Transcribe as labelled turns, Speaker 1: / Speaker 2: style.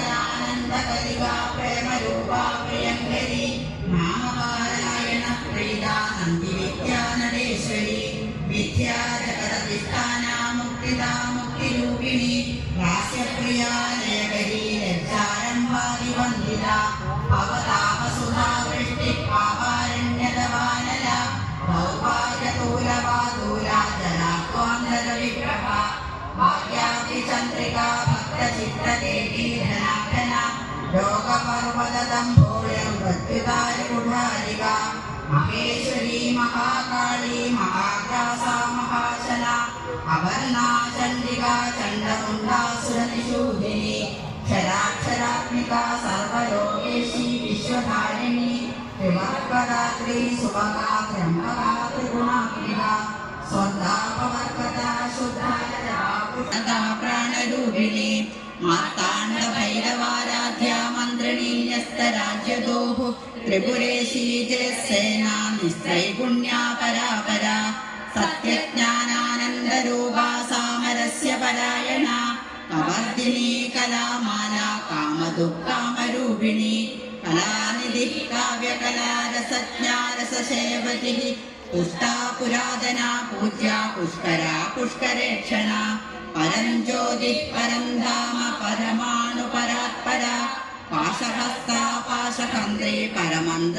Speaker 1: ചിത്തനാനന്ദകലികാ പ്രേമരൂപാ പ്രിയങ്കരി നാമപാരായണ പ്രീത നന്ദിവിദ്യാനടേശ്വരി വിദ്യാ ജഗദധിഷ്ഠാനാ മുക്തിദാ മുക്തിരൂപിണി ഹാസ്യപ്രിയാ ലയകരി ലജ്ജാരംഭാതി വന്ദിത ഭവതാപസുധാ വൃഷ്ടി പാപാരണ്യതവാനല ദൗർഭാഗ്യതൂലവാദൂലാ ജലാത്വാന്തര വിഗ്രഹ ഭാഗ്യാബ്ധിചന്ദ്രികാ ഭക്തചിത്തദേഹീധനാഘന ലോകപർവതദംഭോളിർമൃത്യുദാരികുഠാരിക മഹേശ്വരീ മഹാകാളീ മഹാഗ്രാസാ മഹാശന അപർണാ ചണ്ഡികാ ചണ്ഡമുണ്ഡാസുരനിഷൂദിനി ക്ഷരാക്ഷരാത്മികാ സർവലോകേശി വിശ്വധാരിണി ത്രിവർഗദാത്രീ സുഭഗാ ത്രയംബകാ ത്രിഗുണാത്മിക സ്വന്താപവർഗദാ ശുദ്ധാ പ്രാണരൂപിണി മാർത്താണ്ഡ ഭൈരവാരാധ്യ മന്ത്രിണീ ന്യസ്തരാജ്യദോഃ ത്രിപുരേശീ ജയസേനാ നിസ്ത്രൈഗുണ്യാ പരാപരാ സത്യജ്ഞാനാനന്ദരൂപാ സാമരസ്യ പരായണ കവർദിനി കലാമാല കാമദുഃഖാമരൂപിണി കലാനിധി കാവ്യകലാരസജ്ഞാരസേവതി പുഷ്ടാ പുരാതന പൂജ്യ പുഷ്കരാ പുഷ്കരേക്ഷണ പരം ജ്യോതി പരം ധാമ പരമാണു പരാത്പര പാശഹസ്ത പാശഹന്ത്രി പരമന്ത്ര